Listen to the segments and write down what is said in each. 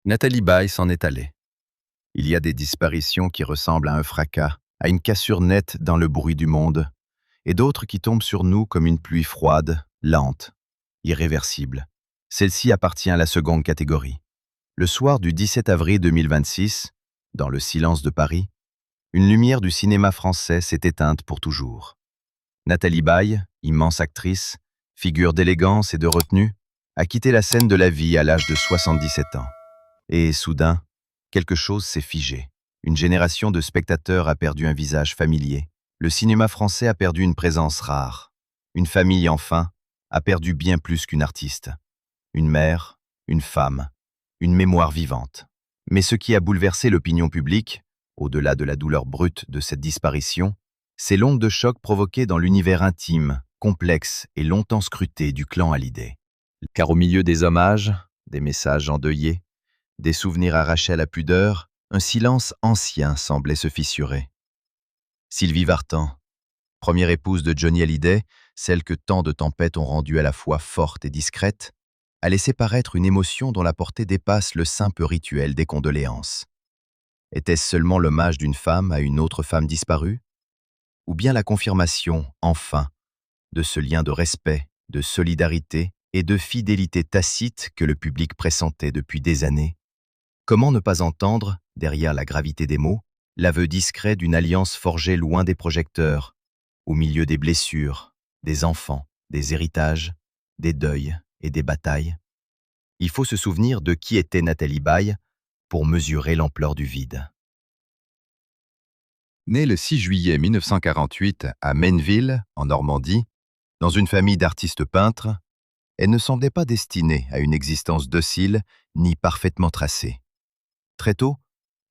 Nathalie Baye s'en est allée. Il y a des disparitions qui ressemblent à un fracas, à une cassure nette dans le bruit du monde, et d'autres qui tombent sur nous comme une pluie froide, lente, irréversible. Celle-ci appartient à la seconde catégorie. Le soir du 17 avril 2026, dans le silence de Paris, une lumière du cinéma français s'est éteinte pour toujours. Nathalie Baye, immense actrice, figure d'élégance et de retenue, a quitté la scène de la vie à l'âge de 77 ans. Et soudain, quelque chose s'est figé. Une génération de spectateurs a perdu un visage familier. Le cinéma français a perdu une présence rare. Une famille, enfin, a perdu bien plus qu'une artiste. Une mère, une femme, une mémoire vivante. Mais ce qui a bouleversé l'opinion publique, au-delà de la douleur brute de cette disparition, c'est l'onde de choc provoquée dans l'univers intime, complexe et longtemps scruté du clan Hallyday. Car au milieu des hommages, des messages endeuillés, des souvenirs arrachés à la pudeur, un silence ancien semblait se fissurer. Sylvie Vartan, première épouse de Johnny Hallyday, celle que tant de tempêtes ont rendue à la fois forte et discrète, a laissé paraître une émotion dont la portée dépasse le simple rituel des condoléances. Était-ce seulement l'hommage d'une femme à une autre femme disparue? Ou bien la confirmation, enfin, de ce lien de respect, de solidarité et de fidélité tacite que le public pressentait depuis des années? Comment ne pas entendre, derrière la gravité des mots, l'aveu discret d'une alliance forgée loin des projecteurs, au milieu des blessures, des enfants, des héritages, des deuils et des batailles? Il faut se souvenir de qui était Nathalie Baye pour mesurer l'ampleur du vide. Née le 6 juillet 1948 à Mainville, en Normandie, dans une famille d'artistes peintres, elle ne semblait pas destinée à une existence docile ni parfaitement tracée. Très tôt,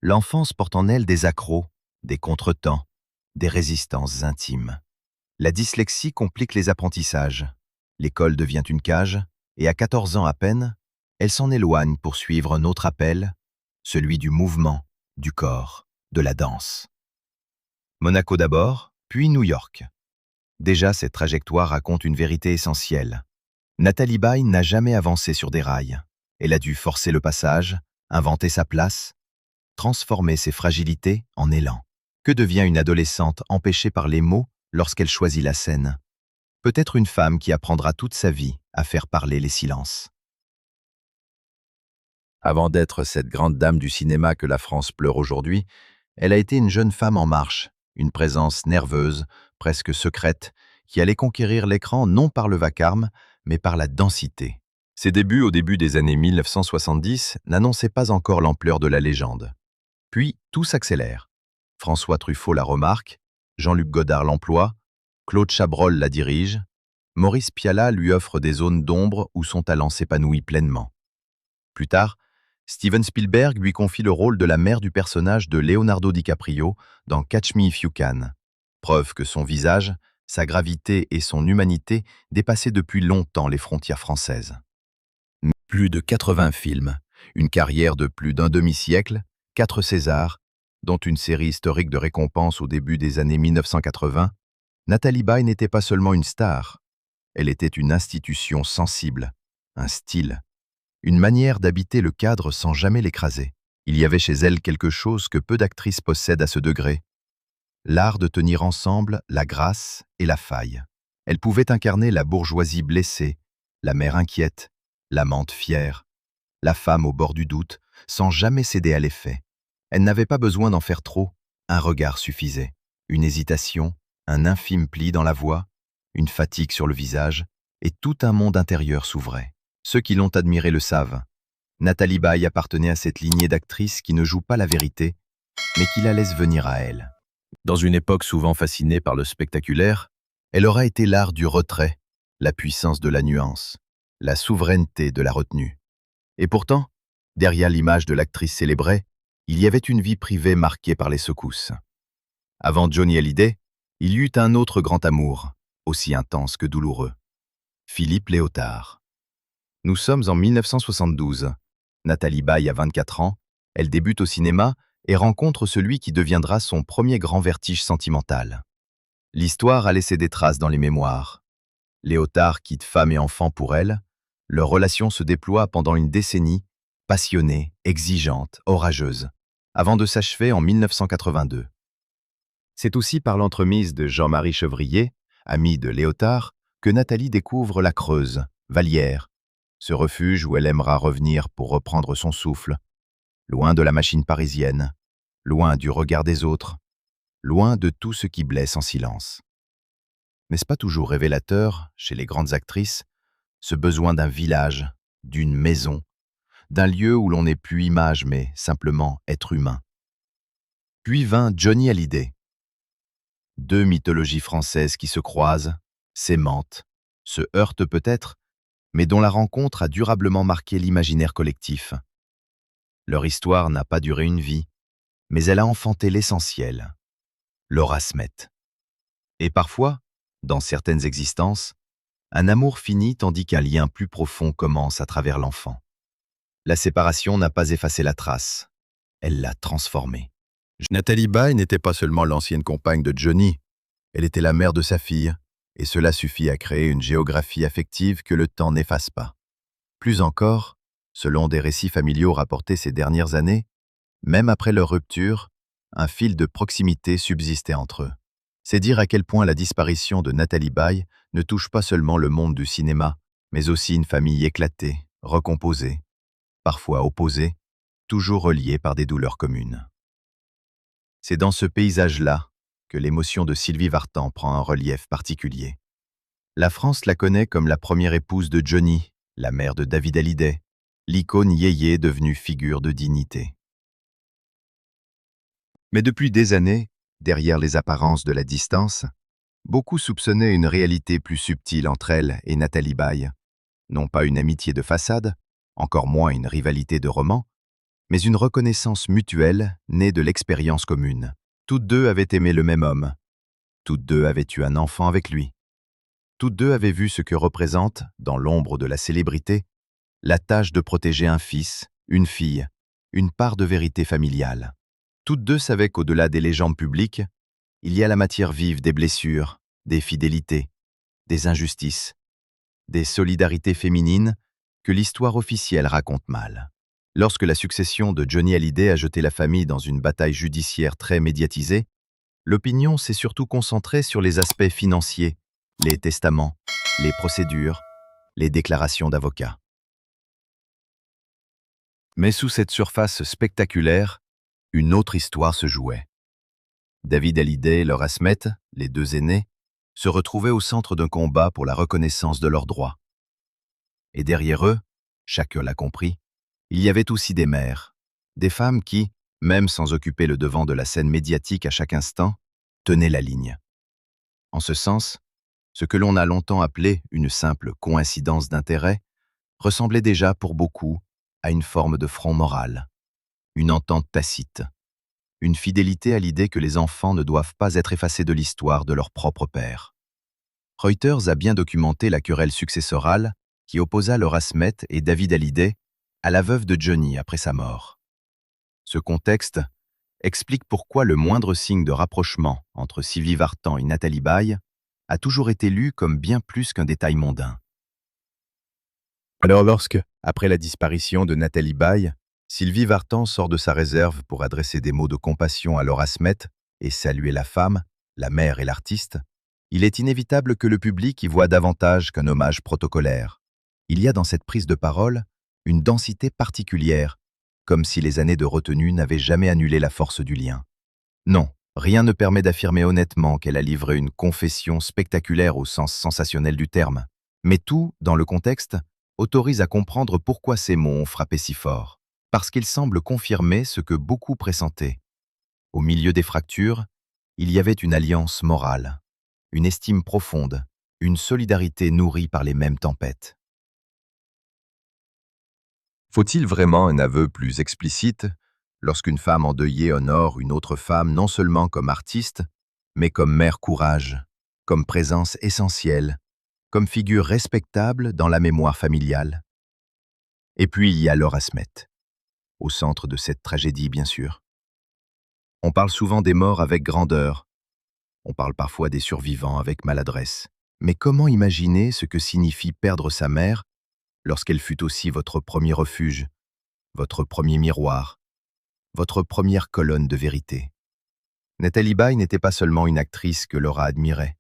l'enfance porte en elle des accros, des contretemps, des résistances intimes. La dyslexie complique les apprentissages. L'école devient une cage, et à 14 ans à peine, elle s'en éloigne pour suivre un autre appel, celui du mouvement, du corps, de la danse. Monaco d'abord, puis New York. Déjà, cette trajectoire raconte une vérité essentielle. Nathalie Baye n'a jamais avancé sur des rails. Elle a dû forcer le passage, inventer sa place, transformer ses fragilités en élan. Que devient une adolescente empêchée par les mots lorsqu'elle choisit la scène? Peut-être une femme qui apprendra toute sa vie à faire parler les silences. Avant d'être cette grande dame du cinéma que la France pleure aujourd'hui, elle a été une jeune femme en marche, une présence nerveuse, presque secrète, qui allait conquérir l'écran non par le vacarme, mais par la densité. Ses débuts au début des années 1970 n'annonçaient pas encore l'ampleur de la légende. Puis, tout s'accélère. François Truffaut la remarque, Jean-Luc Godard l'emploie, Claude Chabrol la dirige, Maurice Pialat lui offre des zones d'ombre où son talent s'épanouit pleinement. Plus tard, Steven Spielberg lui confie le rôle de la mère du personnage de Leonardo DiCaprio dans Catch Me If You Can. Preuve que son visage, sa gravité et son humanité dépassaient depuis longtemps les frontières françaises. Plus de 80 films, une carrière de plus d'un demi-siècle, 4 Césars, dont une série historique de récompenses au début des années 1980, Nathalie Baye n'était pas seulement une star, elle était une institution sensible, un style, une manière d'habiter le cadre sans jamais l'écraser. Il y avait chez elle quelque chose que peu d'actrices possèdent à ce degré, l'art de tenir ensemble la grâce et la faille. Elle pouvait incarner la bourgeoisie blessée, la mère inquiète, l'amante fière, la femme au bord du doute, sans jamais céder à l'effet. Elle n'avait pas besoin d'en faire trop, un regard suffisait. Une hésitation, un infime pli dans la voix, une fatigue sur le visage, et tout un monde intérieur s'ouvrait. Ceux qui l'ont admirée le savent. Nathalie Baye appartenait à cette lignée d'actrices qui ne jouent pas la vérité, mais qui la laissent venir à elle. Dans une époque souvent fascinée par le spectaculaire, elle aura été l'art du retrait, la puissance de la nuance, la souveraineté de la retenue. Et pourtant, derrière l'image de l'actrice célébrée, il y avait une vie privée marquée par les secousses. Avant Johnny Hallyday, il y eut un autre grand amour, aussi intense que douloureux. Philippe Léotard. Nous sommes en 1972. Nathalie Baye a 24 ans, elle débute au cinéma et rencontre celui qui deviendra son premier grand vertige sentimental. L'histoire a laissé des traces dans les mémoires. Léotard quitte femme et enfant pour elle, leur relation se déploie pendant une décennie, passionnée, exigeante, orageuse, avant de s'achever en 1982. C'est aussi par l'entremise de Jean-Marie Chevrier, ami de Léotard, que Nathalie découvre la Creuse, Vallière, ce refuge où elle aimera revenir pour reprendre son souffle, loin de la machine parisienne, loin du regard des autres, loin de tout ce qui blesse en silence. N'est-ce pas toujours révélateur, chez les grandes actrices, ce besoin d'un village, d'une maison, d'un lieu où l'on n'est plus image mais simplement être humain? Puis vint Johnny Hallyday. Deux mythologies françaises qui se croisent, s'aimantent, se heurtent peut-être, mais dont la rencontre a durablement marqué l'imaginaire collectif. Leur histoire n'a pas duré une vie, mais elle a enfanté l'essentiel, l'orasmète. Et parfois, dans certaines existences, un amour finit tandis qu'un lien plus profond commence à travers l'enfant. La séparation n'a pas effacé la trace, elle l'a transformée. Nathalie Baye n'était pas seulement l'ancienne compagne de Johnny, elle était la mère de sa fille, et cela suffit à créer une géographie affective que le temps n'efface pas. Plus encore, selon des récits familiaux rapportés ces dernières années, même après leur rupture, un fil de proximité subsistait entre eux. C'est dire à quel point la disparition de Nathalie Baye ne touche pas seulement le monde du cinéma, mais aussi une famille éclatée, recomposée, parfois opposée, toujours reliée par des douleurs communes. C'est dans ce paysage-là que l'émotion de Sylvie Vartan prend un relief particulier. La France la connaît comme la première épouse de Johnny, la mère de David Hallyday, l'icône yéyé devenue figure de dignité. Mais depuis des années, derrière les apparences de la distance, beaucoup soupçonnaient une réalité plus subtile entre elle et Nathalie Baye. Non pas une amitié de façade, encore moins une rivalité de roman, mais une reconnaissance mutuelle née de l'expérience commune. Toutes deux avaient aimé le même homme. Toutes deux avaient eu un enfant avec lui. Toutes deux avaient vu ce que représente, dans l'ombre de la célébrité, la tâche de protéger un fils, une fille, une part de vérité familiale. Toutes deux savaient qu'au-delà des légendes publiques, il y a la matière vive des blessures, des fidélités, des injustices, des solidarités féminines que l'histoire officielle raconte mal. Lorsque la succession de Johnny Hallyday a jeté la famille dans une bataille judiciaire très médiatisée, l'opinion s'est surtout concentrée sur les aspects financiers, les testaments, les procédures, les déclarations d'avocats. Mais sous cette surface spectaculaire, une autre histoire se jouait. David Hallyday et leur Asmet, les deux aînés, se retrouvaient au centre d'un combat pour la reconnaissance de leurs droits. Et derrière eux, chacun l'a compris, il y avait aussi des mères, des femmes qui, même sans occuper le devant de la scène médiatique à chaque instant, tenaient la ligne. En ce sens, ce que l'on a longtemps appelé une simple coïncidence d'intérêts ressemblait déjà pour beaucoup à une forme de front moral, une entente tacite, une fidélité à l'idée que les enfants ne doivent pas être effacés de l'histoire de leur propre père. Reuters a bien documenté la querelle successorale qui opposa leur Asmet et David Hallyday à la veuve de Johnny après sa mort. Ce contexte explique pourquoi le moindre signe de rapprochement entre Sylvie Vartan et Nathalie Baye a toujours été lu comme bien plus qu'un détail mondain. Alors lorsque, après la disparition de Nathalie Baye, Sylvie Vartan sort de sa réserve pour adresser des mots de compassion à Laura Smet et saluer la femme, la mère et l'artiste, il est inévitable que le public y voit davantage qu'un hommage protocolaire. Il y a dans cette prise de parole une densité particulière, comme si les années de retenue n'avaient jamais annulé la force du lien. Non, rien ne permet d'affirmer honnêtement qu'elle a livré une confession spectaculaire au sens sensationnel du terme. Mais tout, dans le contexte, autorise à comprendre pourquoi ces mots ont frappé si fort. Parce qu'ils semblent confirmer ce que beaucoup pressentaient. Au milieu des fractures, il y avait une alliance morale, une estime profonde, une solidarité nourrie par les mêmes tempêtes. Faut-il vraiment un aveu plus explicite lorsqu'une femme endeuillée honore une autre femme non seulement comme artiste, mais comme mère courage, comme présence essentielle, comme figure respectable dans la mémoire familiale? Et puis il y a Laura Smet, au centre de cette tragédie bien sûr. On parle souvent des morts avec grandeur, on parle parfois des survivants avec maladresse. Mais comment imaginer ce que signifie perdre sa mère lorsqu'elle fut aussi votre premier refuge, votre premier miroir, votre première colonne de vérité. Nathalie Baye n'était pas seulement une actrice que Laura admirait.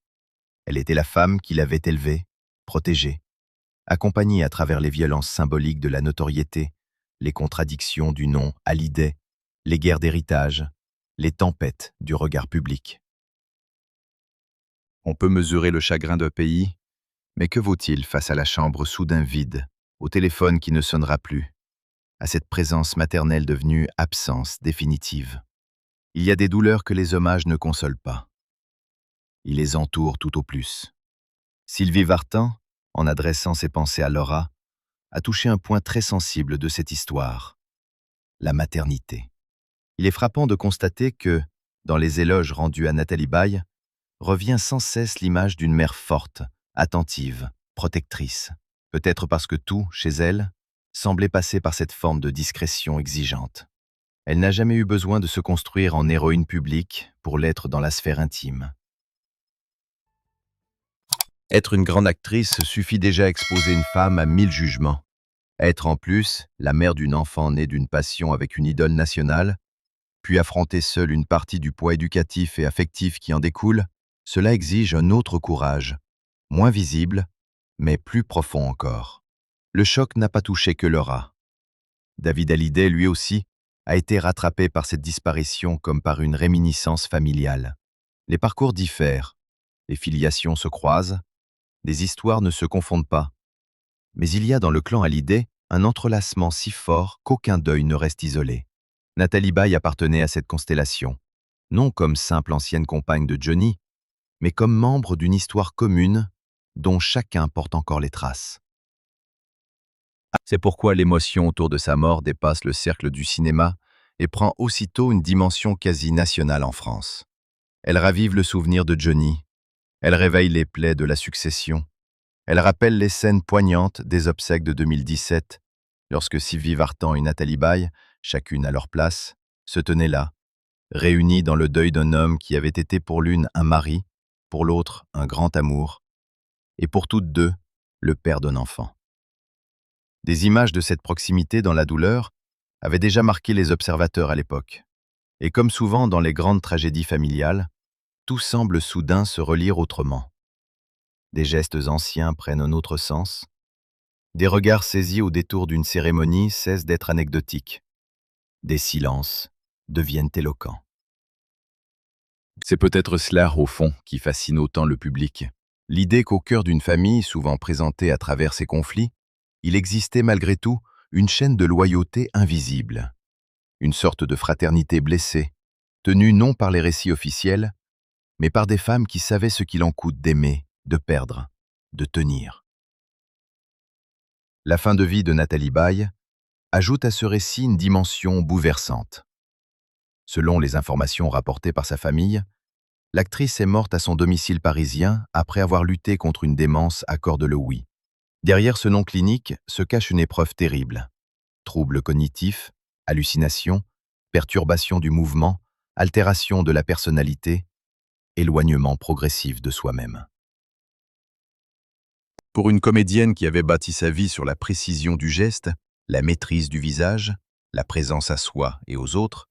Elle était la femme qui l'avait élevée, protégée, accompagnée à travers les violences symboliques de la notoriété, les contradictions du nom Hallyday, les guerres d'héritage, les tempêtes du regard public. On peut mesurer le chagrin d'un pays, mais que vaut-il face à la chambre soudain vide, au téléphone qui ne sonnera plus, à cette présence maternelle devenue absence définitive? Il y a des douleurs que les hommages ne consolent pas. Ils les entourent tout au plus. Sylvie Vartan, en adressant ses pensées à Laura, a touché un point très sensible de cette histoire, la maternité. Il est frappant de constater que, dans les éloges rendus à Nathalie Baye, revient sans cesse l'image d'une mère forte, attentive, protectrice. Peut-être parce que tout, chez elle, semblait passer par cette forme de discrétion exigeante. Elle n'a jamais eu besoin de se construire en héroïne publique pour l'être dans la sphère intime. Être une grande actrice suffit déjà à exposer une femme à 1000 jugements. Être en plus la mère d'une enfant née d'une passion avec une idole nationale, puis affronter seule une partie du poids éducatif et affectif qui en découle, cela exige un autre courage, moins visible, mais plus profond encore. Le choc n'a pas touché que Laura. David Hallyday, lui aussi, a été rattrapé par cette disparition comme par une réminiscence familiale. Les parcours diffèrent, les filiations se croisent, les histoires ne se confondent pas. Mais il y a dans le clan Hallyday un entrelacement si fort qu'aucun deuil ne reste isolé. Nathalie Baye appartenait à cette constellation, non comme simple ancienne compagne de Johnny, mais comme membre d'une histoire commune dont chacun porte encore les traces. C'est pourquoi l'émotion autour de sa mort dépasse le cercle du cinéma et prend aussitôt une dimension quasi nationale en France. Elle ravive le souvenir de Johnny, elle réveille les plaies de la succession, elle rappelle les scènes poignantes des obsèques de 2017, lorsque Sylvie Vartan et Nathalie Baye, chacune à leur place, se tenaient là, réunies dans le deuil d'un homme qui avait été pour l'une un mari, pour l'autre un grand amour, et pour toutes deux, le père d'un enfant. Des images de cette proximité dans la douleur avaient déjà marqué les observateurs à l'époque. Et comme souvent dans les grandes tragédies familiales, tout semble soudain se relire autrement. Des gestes anciens prennent un autre sens. Des regards saisis au détour d'une cérémonie cessent d'être anecdotiques. Des silences deviennent éloquents. C'est peut-être cela, au fond, qui fascine autant le public. L'idée qu'au cœur d'une famille, souvent présentée à travers ses conflits, il existait malgré tout une chaîne de loyauté invisible. Une sorte de fraternité blessée, tenue non par les récits officiels, mais par des femmes qui savaient ce qu'il en coûte d'aimer, de perdre, de tenir. La fin de vie de Nathalie Baye ajoute à ce récit une dimension bouleversante. Selon les informations rapportées par sa famille, l'actrice est morte à son domicile parisien après avoir lutté contre une démence à Cordes-le-Ouï. Derrière ce nom clinique se cache une épreuve terrible. Troubles cognitifs, hallucinations, perturbations du mouvement, altération de la personnalité, éloignement progressif de soi-même. Pour une comédienne qui avait bâti sa vie sur la précision du geste, la maîtrise du visage, la présence à soi et aux autres,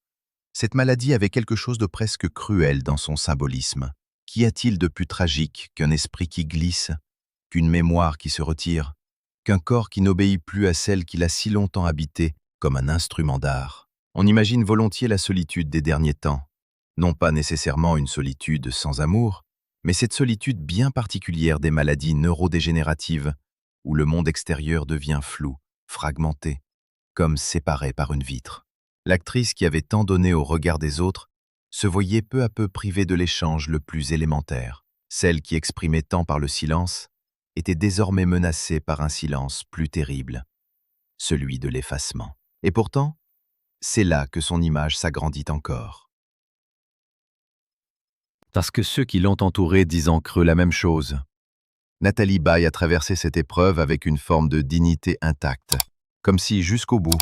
cette maladie avait quelque chose de presque cruel dans son symbolisme. Qu'y a-t-il de plus tragique qu'un esprit qui glisse, qu'une mémoire qui se retire, qu'un corps qui n'obéit plus à celle qu'il a si longtemps habité comme un instrument d'art? On imagine volontiers la solitude des derniers temps, non pas nécessairement une solitude sans amour, mais cette solitude bien particulière des maladies neurodégénératives, où le monde extérieur devient flou, fragmenté, comme séparé par une vitre. L'actrice qui avait tant donné au regard des autres se voyait peu à peu privée de l'échange le plus élémentaire. Celle qui exprimait tant par le silence était désormais menacée par un silence plus terrible, celui de l'effacement. Et pourtant, c'est là que son image s'agrandit encore. Parce que ceux qui l'ont entourée disent en creux la même chose. Nathalie Baye a traversé cette épreuve avec une forme de dignité intacte, comme si, jusqu'au bout,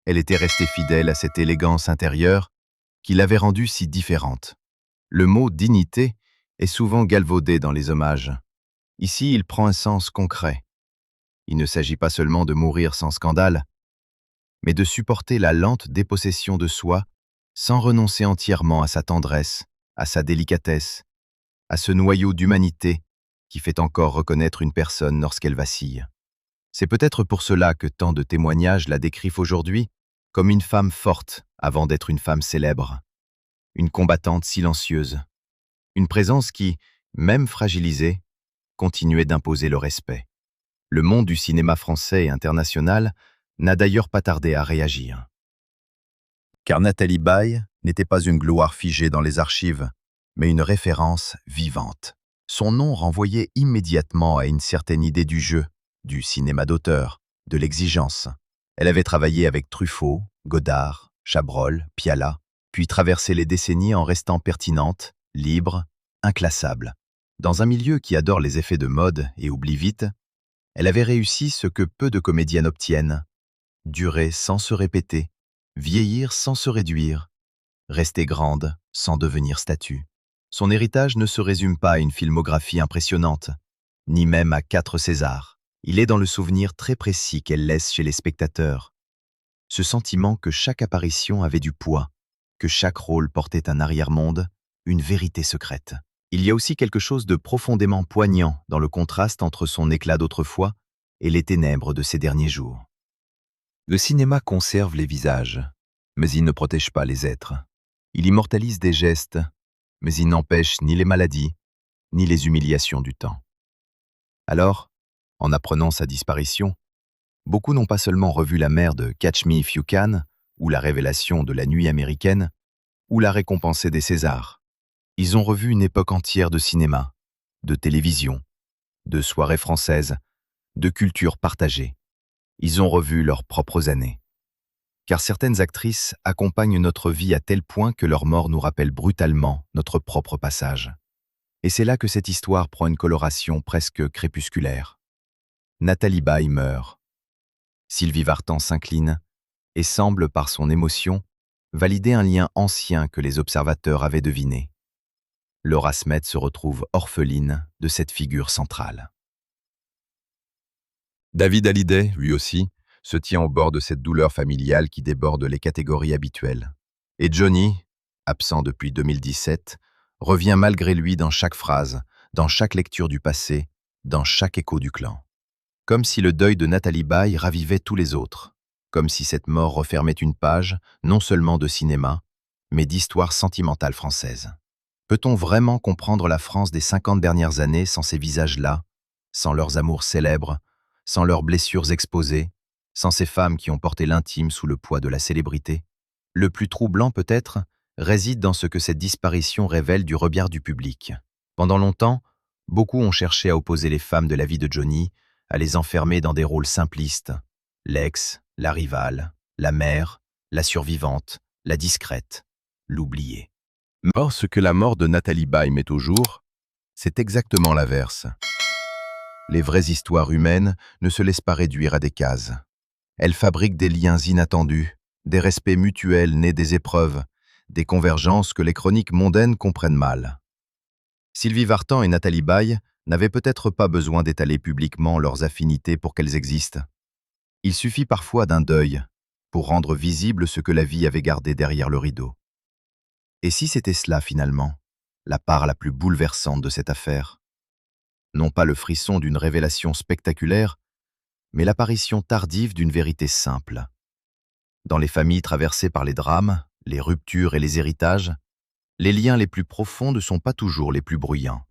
elle était restée fidèle à cette élégance intérieure qui l'avait rendue si différente. Le mot « dignité » est souvent galvaudé dans les hommages. Ici, il prend un sens concret. Il ne s'agit pas seulement de mourir sans scandale, mais de supporter la lente dépossession de soi sans renoncer entièrement à sa tendresse, à sa délicatesse, à ce noyau d'humanité qui fait encore reconnaître une personne lorsqu'elle vacille. C'est peut-être pour cela que tant de témoignages la décrivent aujourd'hui comme une femme forte avant d'être une femme célèbre, une combattante silencieuse, une présence qui, même fragilisée, continuait d'imposer le respect. Le monde du cinéma français et international n'a d'ailleurs pas tardé à réagir. Car Nathalie Baye n'était pas une gloire figée dans les archives, mais une référence vivante. Son nom renvoyait immédiatement à une certaine idée du jeu, du cinéma d'auteur, de l'exigence. Elle avait travaillé avec Truffaut, Godard, Chabrol, Piala, puis traversé les décennies en restant pertinente, libre, inclassable. Dans un milieu qui adore les effets de mode et oublie vite, elle avait réussi ce que peu de comédiennes obtiennent: durer sans se répéter, vieillir sans se réduire, rester grande sans devenir statue. Son héritage ne se résume pas à une filmographie impressionnante, ni même à 4 Césars. Il est dans le souvenir très précis qu'elle laisse chez les spectateurs. Ce sentiment que chaque apparition avait du poids, que chaque rôle portait un arrière-monde, une vérité secrète. Il y a aussi quelque chose de profondément poignant dans le contraste entre son éclat d'autrefois et les ténèbres de ces derniers jours. Le cinéma conserve les visages, mais il ne protège pas les êtres. Il immortalise des gestes, mais il n'empêche ni les maladies, ni les humiliations du temps. Alors, en apprenant sa disparition, beaucoup n'ont pas seulement revu la mère de Catch Me If You Can, ou la révélation de La Nuit américaine, ou la récompensée des Césars. Ils ont revu une époque entière de cinéma, de télévision, de soirées françaises, de culture partagée. Ils ont revu leurs propres années. Car certaines actrices accompagnent notre vie à tel point que leur mort nous rappelle brutalement notre propre passage. Et c'est là que cette histoire prend une coloration presque crépusculaire. Nathalie Baye meurt. Sylvie Vartan s'incline et semble, par son émotion, valider un lien ancien que les observateurs avaient deviné. Laura Smet se retrouve orpheline de cette figure centrale. David Hallyday, lui aussi, se tient au bord de cette douleur familiale qui déborde les catégories habituelles. Et Johnny, absent depuis 2017, revient malgré lui dans chaque phrase, dans chaque lecture du passé, dans chaque écho du clan. Comme si le deuil de Nathalie Baye ravivait tous les autres, comme si cette mort refermait une page, non seulement de cinéma, mais d'histoire sentimentale française. Peut-on vraiment comprendre la France des 50 dernières années sans ces visages-là, sans leurs amours célèbres, sans leurs blessures exposées, sans ces femmes qui ont porté l'intime sous le poids de la célébrité? Le plus troublant peut-être réside dans ce que cette disparition révèle du regard du public. Pendant longtemps, beaucoup ont cherché à opposer les femmes de la vie de Johnny, à les enfermer dans des rôles simplistes: l'ex, la rivale, la mère, la survivante, la discrète, l'oubliée. Or, ce que la mort de Nathalie Baye met au jour, c'est exactement l'inverse. Les vraies histoires humaines ne se laissent pas réduire à des cases. Elles fabriquent des liens inattendus, des respects mutuels nés des épreuves, des convergences que les chroniques mondaines comprennent mal. Sylvie Vartan et Nathalie Baye n'avaient peut-être pas besoin d'étaler publiquement leurs affinités pour qu'elles existent. Il suffit parfois d'un deuil pour rendre visible ce que la vie avait gardé derrière le rideau. Et si c'était cela finalement, la part la plus bouleversante de cette affaire? Non pas le frisson d'une révélation spectaculaire, mais l'apparition tardive d'une vérité simple. Dans les familles traversées par les drames, les ruptures et les héritages, les liens les plus profonds ne sont pas toujours les plus bruyants.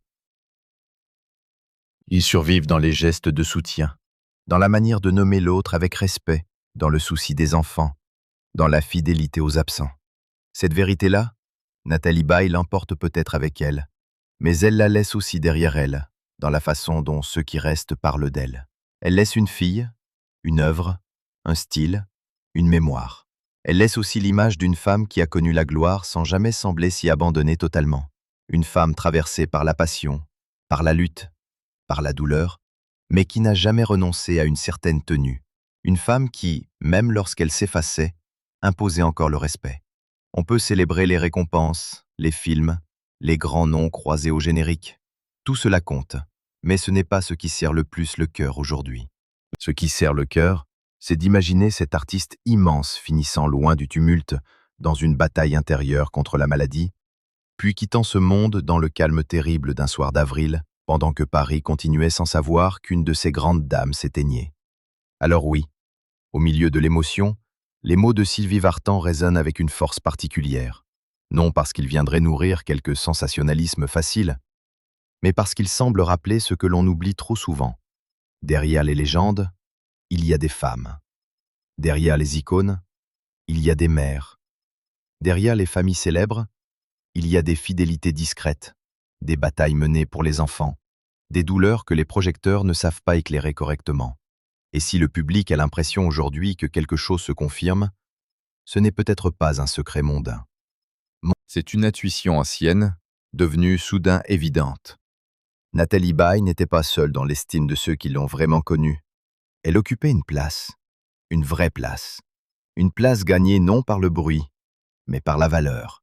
Ils survivent dans les gestes de soutien, dans la manière de nommer l'autre avec respect, dans le souci des enfants, dans la fidélité aux absents. Cette vérité-là, Nathalie Baye l'emporte peut-être avec elle, mais elle la laisse aussi derrière elle, dans la façon dont ceux qui restent parlent d'elle. Elle laisse une fille, une œuvre, un style, une mémoire. Elle laisse aussi l'image d'une femme qui a connu la gloire sans jamais sembler s'y abandonner totalement. Une femme traversée par la passion, par la lutte, par la douleur, mais qui n'a jamais renoncé à une certaine tenue. Une femme qui, même lorsqu'elle s'effaçait, imposait encore le respect. On peut célébrer les récompenses, les films, les grands noms croisés au générique. Tout cela compte, mais ce n'est pas ce qui sert le plus le cœur aujourd'hui. Ce qui sert le cœur, c'est d'imaginer cet artiste immense finissant loin du tumulte, dans une bataille intérieure contre la maladie, puis quittant ce monde dans le calme terrible d'un soir d'avril, pendant que Paris continuait sans savoir qu'une de ces grandes dames s'éteignait. Alors oui, au milieu de l'émotion, les mots de Sylvie Vartan résonnent avec une force particulière, non parce qu'ils viendraient nourrir quelque sensationnalisme facile, mais parce qu'ils semblent rappeler ce que l'on oublie trop souvent. Derrière les légendes, il y a des femmes. Derrière les icônes, il y a des mères. Derrière les familles célèbres, il y a des fidélités discrètes, des batailles menées pour les enfants, des douleurs que les projecteurs ne savent pas éclairer correctement. Et si le public a l'impression aujourd'hui que quelque chose se confirme, ce n'est peut-être pas un secret mondain. C'est une intuition ancienne, devenue soudain évidente. Nathalie Baye n'était pas seule dans l'estime de ceux qui l'ont vraiment connue. Elle occupait une vraie place. Une place gagnée non par le bruit, mais par la valeur.